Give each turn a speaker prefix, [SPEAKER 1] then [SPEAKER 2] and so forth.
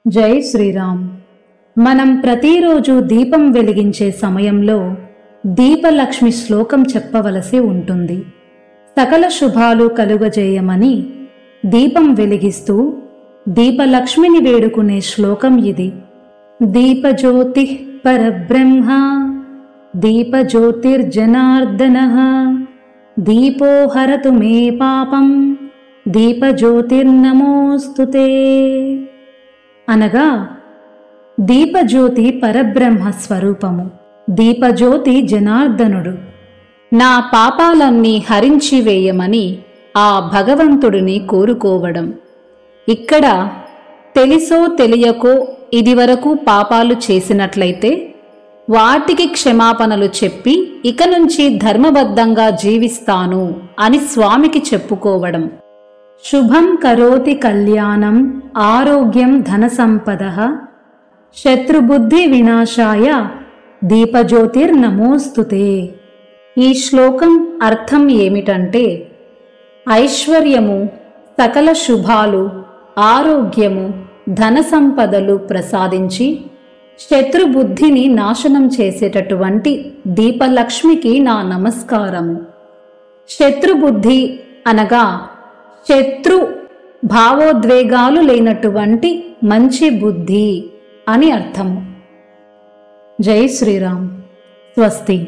[SPEAKER 1] జై శ్రీరామ్. మనం ప్రతిరోజు దీపం వెలిగించే సమయంలో దీపలక్ష్మి శ్లోకం చెప్పవలసి ఉంటుంది. సకల శుభాలు కలుగజేయమని దీపం వెలిగిస్తూ దీపలక్ష్మిని వేడుకునే శ్లోకం ఇది. దీపజ్యోతి పరబ్రహ్మ దీపజ్యోతిర్జనార్దనః దీపో హరతు మే పాపం దీపజ్యోతిర్నమోస్తుతే. అనగా దీపజ్యోతి పరబ్రహ్మ స్వరూపము, దీపజ్యోతి జనార్దనుడు. నా పాపాలన్నీ హరించి వేయమని ఆ భగవంతుడిని కోరుకోవడం. ఇక్కడ తెలిసో తెలియకో ఇదివరకు పాపాలు చేసినట్లయితే వాటికి క్షమాపణలు చెప్పి ఇక నుంచి ధర్మబద్ధంగా జీవిస్తాను అని స్వామికి చెప్పుకోవడం. శుభం కరోతి కళ్యాణం ఆరోగ్యం ధనసంపదః శత్రుబుద్ధి వినాశాయ దీపజ్యోతిర్నమోస్తుతే. ఈ శ్లోకం అర్థం ఏమిటంటే, ఐశ్వర్యము, సకల శుభాలు, ఆరోగ్యము, ధనసంపదలు ప్రసాదించి శత్రుబుద్ధిని నాశనం చేసేటటువంటి దీపలక్ష్మికి నా నమస్కారము. శత్రుబుద్ధి అనగా శత్రు భావోద్వేగాలు లేనటువంటి మంచి బుద్ధి అని అర్థము. జై శ్రీరామ్. స్వస్తి.